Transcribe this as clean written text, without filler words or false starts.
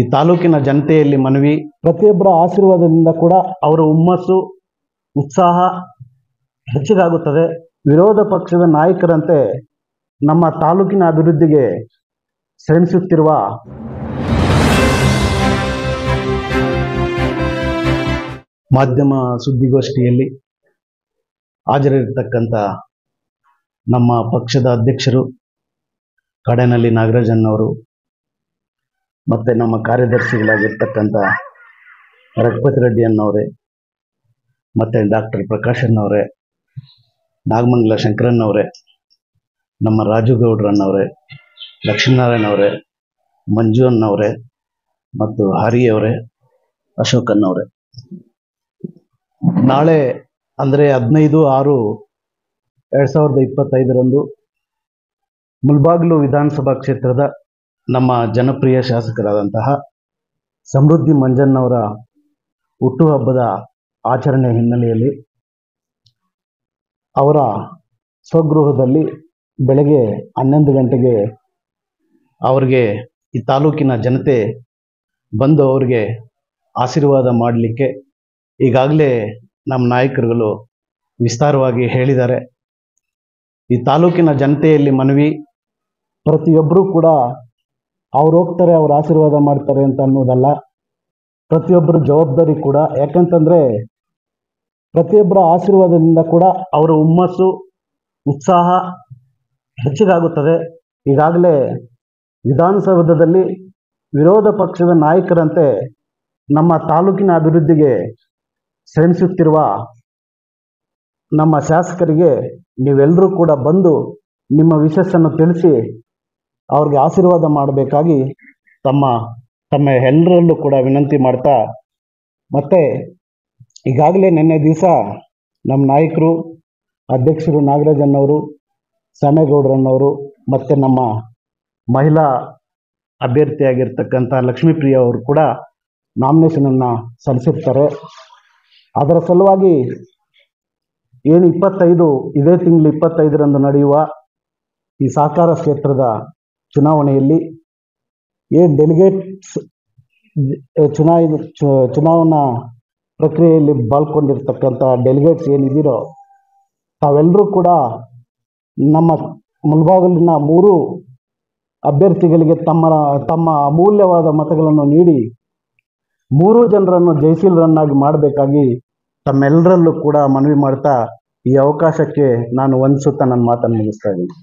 ಈ ತಾಲೂಕಿನ ಜನತೆಯಲ್ಲಿ ಮನವಿ, ಪ್ರತಿಯೊಬ್ಬರ ಆಶೀರ್ವಾದದಿಂದ ಕೂಡ ಅವರ ಹುಮ್ಮಸ್ಸು ಉತ್ಸಾಹ ಹೆಚ್ಚಿಗಾಗುತ್ತದೆ. ವಿರೋಧ ಪಕ್ಷದ ನಾಯಕರಂತೆ ನಮ್ಮ ತಾಲೂಕಿನ ಅಭಿವೃದ್ಧಿಗೆ ಶ್ರಮಿಸುತ್ತಿರುವ ಮಾಧ್ಯಮ ಸುದ್ದಿಗೋಷ್ಠಿಯಲ್ಲಿ ಹಾಜರಿರತಕ್ಕಂಥ ನಮ್ಮ ಪಕ್ಷದ ಅಧ್ಯಕ್ಷರು ಕಡೇನಹಳ್ಳಿ ನಾಗರಾಜಣ್ಣವರು ಮತ್ತು ನಮ್ಮ ಕಾರ್ಯದರ್ಶಿಗಳಾಗಿರ್ತಕ್ಕಂಥ ರಘುಪತಿ ರೆಡ್ಡಿ ಅಣ್ಣವರೇ ಮತ್ತು ಡಾಕ್ಟರ್ ಪ್ರಕಾಶ್ ಅಣ್ಣವರೇ, ನಾಗಮಂಗಲ ಶಂಕರಣ್ಣವರೇ, ನಮ್ಮ ರಾಜು ಗೌಡ್ರಣ್ಣವರೇ, ಲಕ್ಷ್ಮೀನಾರಾಯಣ ಅವರೇ, ಮಂಜು ಅಣ್ಣವರೇ ಮತ್ತು ಹರಿ ಅವರೇ, ಅಶೋಕ್ ಅಣ್ಣವರೇ, ನಾಳೆ ಅಂದರೆ 15/6/2025 ಮುಳಬಾಗಿಲು ವಿಧಾನಸಭಾ ಕ್ಷೇತ್ರದ ನಮ್ಮ ಜನಪ್ರಿಯ ಶಾಸಕರಾದಂತಹ ಸಮೃದ್ಧಿ ಮಂಜಣ್ಣವರ ಹುಟ್ಟುಹಬ್ಬದ ಆಚರಣೆ ಹಿನ್ನೆಲೆಯಲ್ಲಿ ಅವರ ಸ್ವಗೃಹದಲ್ಲಿ ಬೆಳಗ್ಗೆ 11 ಗಂಟೆಗೆ ಅವರಿಗೆ ಈ ತಾಲೂಕಿನ ಜನತೆ ಬಂದು ಅವರಿಗೆ ಆಶೀರ್ವಾದ ಮಾಡಲಿಕ್ಕೆ ಈಗಾಗಲೇ ನಮ್ಮ ನಾಯಕರುಗಳು ವಿಸ್ತಾರವಾಗಿ ಹೇಳಿದ್ದಾರೆ. ಈ ತಾಲೂಕಿನ ಜನತೆಯಲ್ಲಿ ಮನವಿ, ಪ್ರತಿಯೊಬ್ಬರೂ ಕೂಡ ಅವ್ರು ಹೋಗ್ತಾರೆ, ಅವ್ರು ಆಶೀರ್ವಾದ ಮಾಡ್ತಾರೆ ಅಂತ ಅನ್ನೋದಲ್ಲ, ಪ್ರತಿಯೊಬ್ಬರ ಜವಾಬ್ದಾರಿ ಕೂಡ. ಯಾಕಂತಂದರೆ ಪ್ರತಿಯೊಬ್ಬರ ಆಶೀರ್ವಾದದಿಂದ ಕೂಡ ಅವರ ಹುಮ್ಮಸ್ಸು ಉತ್ಸಾಹ ಹೆಚ್ಚಿಗಾಗುತ್ತದೆ. ಈಗಾಗಲೇ ವಿಧಾನಸೌಧದಲ್ಲಿ ವಿರೋಧ ಪಕ್ಷದ ನಾಯಕರಂತೆ ನಮ್ಮ ತಾಲೂಕಿನ ಅಭಿವೃದ್ಧಿಗೆ ಶ್ರಮಿಸುತ್ತಿರುವ ನಮ್ಮ ಶಾಸಕರಿಗೆ ನೀವೆಲ್ಲರೂ ಕೂಡ ಬಂದು ನಿಮ್ಮ ವಿಷಸ್ಸನ್ನು ತಿಳಿಸಿ ಅವ್ರಿಗೆ ಆಶೀರ್ವಾದ ಮಾಡಬೇಕಾಗಿ ತಮ್ಮ ಎಲ್ಲರಲ್ಲೂ ಕೂಡ ವಿನಂತಿ ಮಾಡ್ತಾ, ಮತ್ತು ಈಗಾಗಲೇ ನಿನ್ನೆ ದಿವಸ ನಮ್ಮ ನಾಯಕರು ಅಧ್ಯಕ್ಷರು ನಾಗರಾಜಣ್ಣವರು, ಸಾಮೇಗೌಡರಣ್ಣವರು ಮತ್ತು ನಮ್ಮ ಮಹಿಳಾ ಅಭ್ಯರ್ಥಿಯಾಗಿರ್ತಕ್ಕಂಥ ಲಕ್ಷ್ಮೀಪ್ರಿಯ ಅವರು ಕೂಡ ನಾಮಿನೇಷನನ್ನು ಸಲ್ಲಿಸಿರ್ತಾರೆ. ಅದರ ಸಲುವಾಗಿ ಏನು ಇದೇ ತಿಂಗಳು 25ರಂದು ನಡೆಯುವ ಈ ಸಹಕಾರ ಕ್ಷೇತ್ರದ ಚುನಾವಣೆಯಲ್ಲಿ ಏನು ಡೆಲಿಗೇಟ್ಸ್ ಚುನಾವಣಾ ಪ್ರಕ್ರಿಯೆಯಲ್ಲಿ ಪಾಲ್ಗೊಂಡಿರ್ತಕ್ಕಂಥ ಡೆಲಿಗೇಟ್ಸ್ ಏನಿದ್ದೀರೋ ತಾವೆಲ್ಲರೂ ಕೂಡ ನಮ್ಮ ಮುಳಬಾಗಿಲಿನ 3 ಅಭ್ಯರ್ಥಿಗಳಿಗೆ ತಮ್ಮ ಅಮೂಲ್ಯವಾದ ಮತಗಳನ್ನು ನೀಡಿ 3 ಜನರನ್ನು ಜಯಶೀಲರನ್ನಾಗಿ ಮಾಡಬೇಕಾಗಿ ತಮ್ಮೆಲ್ಲರಲ್ಲೂ ಕೂಡ ಮನವಿ ಮಾಡ್ತಾ ಈ ಅವಕಾಶಕ್ಕೆ ನಾನು ವಂದಿಸುತ್ತಾ ನನ್ನ ಮಾತನ್ನು ಮುಗಿಸ್ತಾ ಇದ್ದೀನಿ.